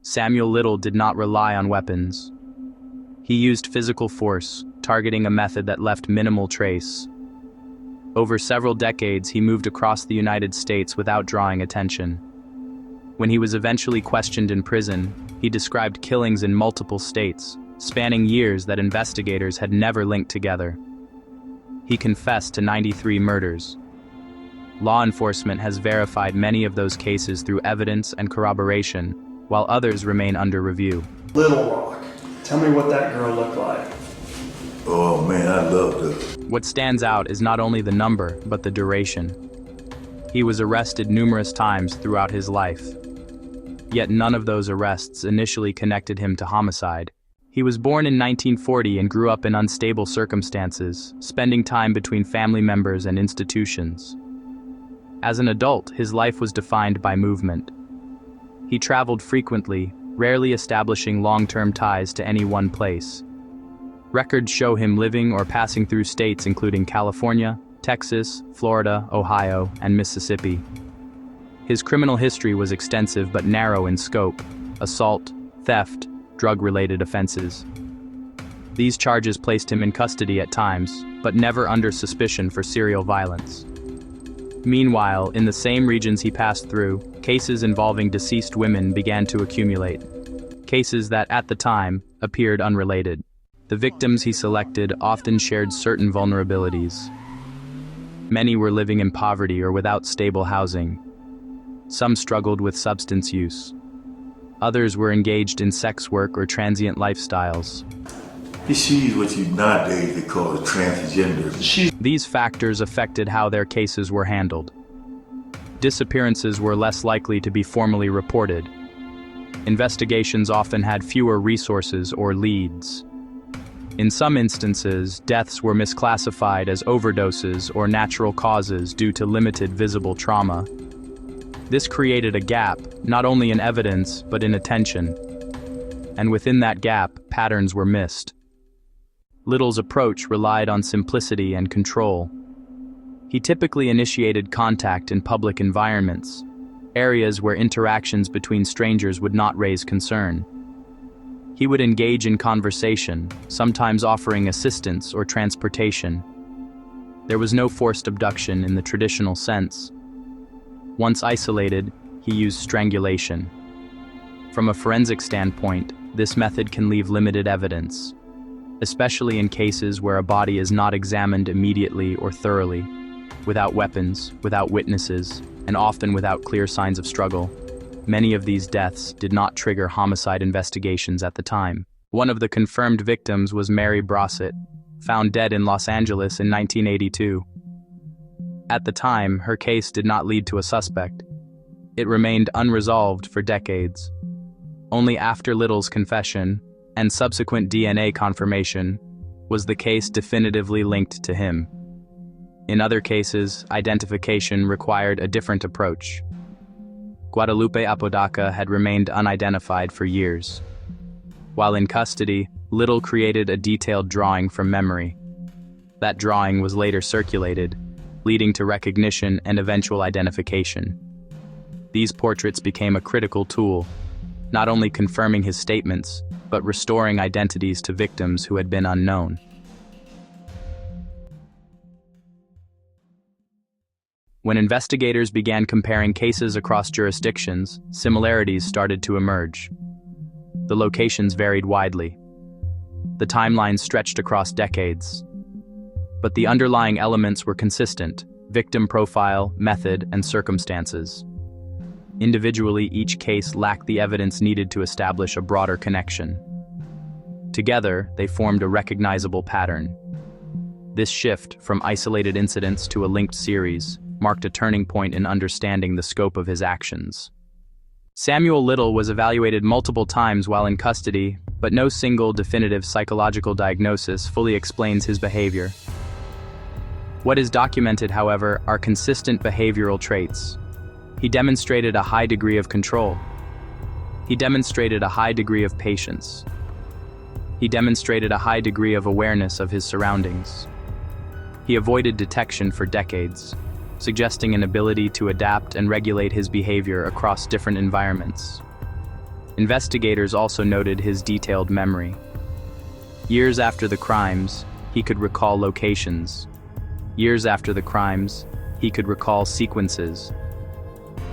Samuel Little did not rely on weapons. He used physical force, targeting a method that left minimal trace. Over several decades, he moved across the United States without drawing attention. When he was eventually questioned in prison, he described killings in multiple states, spanning years that investigators had never linked together. He confessed to 93 murders. Law enforcement has verified many of those cases through evidence and corroboration, while others remain under review. Little Rock. Tell me what that girl looked like. Oh man, I loved her. What stands out is not only the number, but the duration. He was arrested numerous times throughout his life. Yet none of those arrests initially connected him to homicide. He was born in 1940 and grew up in unstable circumstances, spending time between family members and institutions. As an adult, his life was defined by movement. He traveled frequently, rarely establishing long-term ties to any one place. Records show him living or passing through states including California, Texas, Florida, Ohio, and Mississippi. His criminal history was extensive but narrow in scope: assault, theft, drug-related offenses. These charges placed him in custody at times, but never under suspicion for serial violence. Meanwhile, in the same regions he passed through, cases involving deceased women began to accumulate. Cases that, at the time, appeared unrelated. The victims he selected often shared certain vulnerabilities. Many were living in poverty or without stable housing. Some struggled with substance use. Others were engaged in sex work or transient lifestyles. She's what you nowadays they call a transgender. These factors affected how their cases were handled. Disappearances were less likely to be formally reported. Investigations often had fewer resources or leads. In some instances, deaths were misclassified as overdoses or natural causes due to limited visible trauma. This created a gap, not only in evidence, but in attention. And within that gap, patterns were missed. Little's approach relied on simplicity and control. He typically initiated contact in public environments, areas where interactions between strangers would not raise concern. He would engage in conversation, sometimes offering assistance or transportation. There was no forced abduction in the traditional sense. Once isolated, he used strangulation. From a forensic standpoint, this method can leave limited evidence, especially in cases where a body is not examined immediately or thoroughly, without weapons, without witnesses, and often without clear signs of struggle. Many of these deaths did not trigger homicide investigations at the time. One of the confirmed victims was Mary Brossett, found dead in Los Angeles in 1982. At the time, her case did not lead to a suspect. It remained unresolved for decades. Only after Little's confession and subsequent DNA confirmation was the case definitively linked to him. In other cases, identification required a different approach. Guadalupe Apodaca had remained unidentified for years. While in custody, Little created a detailed drawing from memory. That drawing was later circulated, leading to recognition and eventual identification. These portraits became a critical tool, not only confirming his statements, but restoring identities to victims who had been unknown. When investigators began comparing cases across jurisdictions, similarities started to emerge. The locations varied widely. The timelines stretched across decades. But the underlying elements were consistent: victim profile, method, and circumstances. Individually, each case lacked the evidence needed to establish a broader connection. Together, they formed a recognizable pattern. This shift from isolated incidents to a linked series marked a turning point in understanding the scope of his actions. Samuel Little was evaluated multiple times while in custody, but no single definitive psychological diagnosis fully explains his behavior. What is documented, however, are consistent behavioral traits. He demonstrated a high degree of control. He demonstrated a high degree of patience. He demonstrated a high degree of awareness of his surroundings. He avoided detection for decades, suggesting an ability to adapt and regulate his behavior across different environments. Investigators also noted his detailed memory. Years after the crimes, he could recall locations. Years after the crimes, he could recall sequences.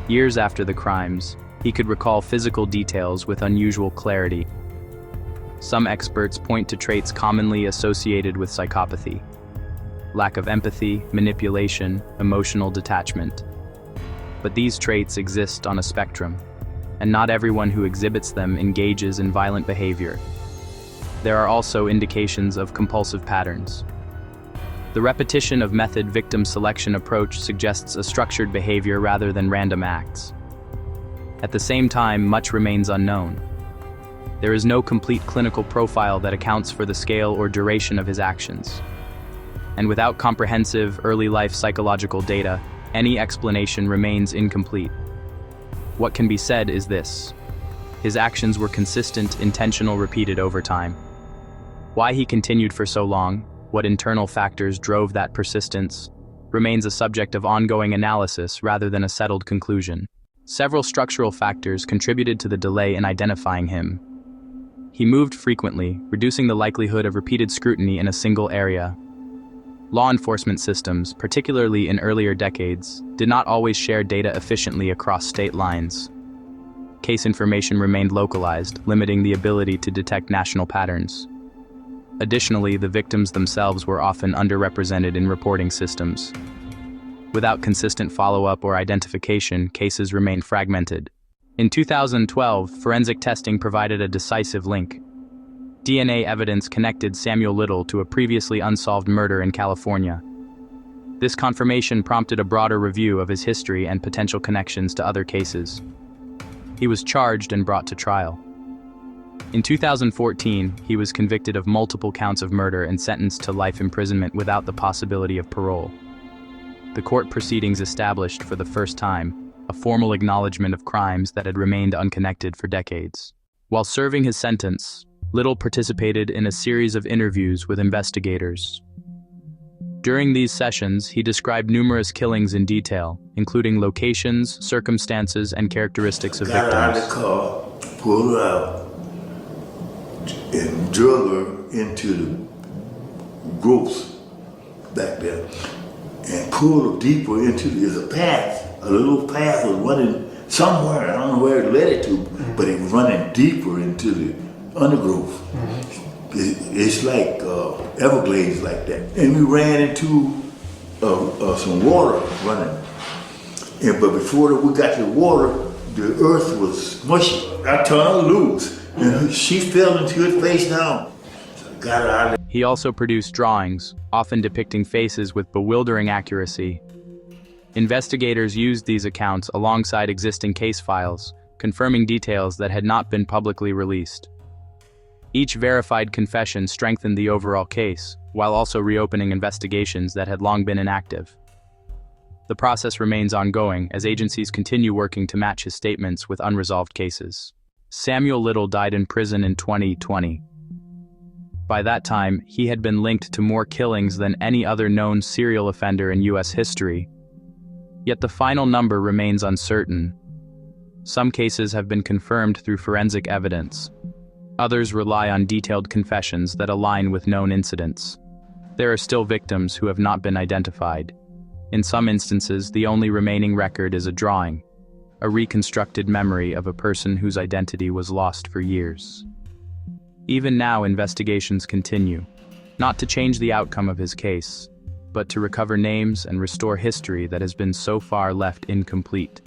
Years after the crimes, he could recall physical details with unusual clarity. Some experts point to traits commonly associated with psychopathy: lack of empathy, manipulation, emotional detachment. But these traits exist on a spectrum, and not everyone who exhibits them engages in violent behavior. There are also indications of compulsive patterns. The repetition of method victim selection approach suggests a structured behavior rather than random acts. At the same time, much remains unknown. There is no complete clinical profile that accounts for the scale or duration of his actions. And without comprehensive early life psychological data, any explanation remains incomplete. What can be said is this: his actions were consistent, intentional, repeated over time. Why he continued for so long, what internal factors drove that persistence, remains a subject of ongoing analysis rather than a settled conclusion. Several structural factors contributed to the delay in identifying him. He moved frequently, reducing the likelihood of repeated scrutiny in a single area. Law enforcement systems, particularly in earlier decades, did not always share data efficiently across state lines. Case information remained localized, limiting the ability to detect national patterns. Additionally, the victims themselves were often underrepresented in reporting systems. Without consistent follow-up or identification, cases remained fragmented. In 2012, forensic testing provided a decisive link. DNA evidence connected Samuel Little to a previously unsolved murder in California. This confirmation prompted a broader review of his history and potential connections to other cases. He was charged and brought to trial. In 2014, he was convicted of multiple counts of murder and sentenced to life imprisonment without the possibility of parole. The court proceedings established, for the first time, a formal acknowledgement of crimes that had remained unconnected for decades. While serving his sentence, Little participated in a series of interviews with investigators. During these sessions, he described numerous killings in detail, including locations, circumstances, and characteristics of victims. Got out of the car, pulled her out, and drug her into the groups back there, and pulled her deeper into there's a path. A little path was running somewhere. I don't know where it led it to, but it was running deeper into the undergrowth. It's like Everglades like that. And we ran into some water running. But before we got to the water, the earth was mushy. I turned her loose, and she fell into it face down. So I got her out of there. He also produced drawings, often depicting faces with bewildering accuracy. Investigators used these accounts alongside existing case files, confirming details that had not been publicly released. Each verified confession strengthened the overall case, while also reopening investigations that had long been inactive. The process remains ongoing as agencies continue working to match his statements with unresolved cases. Samuel Little died in prison in 2020. By that time, he had been linked to more killings than any other known serial offender in U.S. history. Yet the final number remains uncertain. Some cases have been confirmed through forensic evidence. Others rely on detailed confessions that align with known incidents. There are still victims who have not been identified. In some instances, the only remaining record is a drawing, a reconstructed memory of a person whose identity was lost for years. Even now, investigations continue, not to change the outcome of his case, but to recover names and restore history that has been so far left incomplete.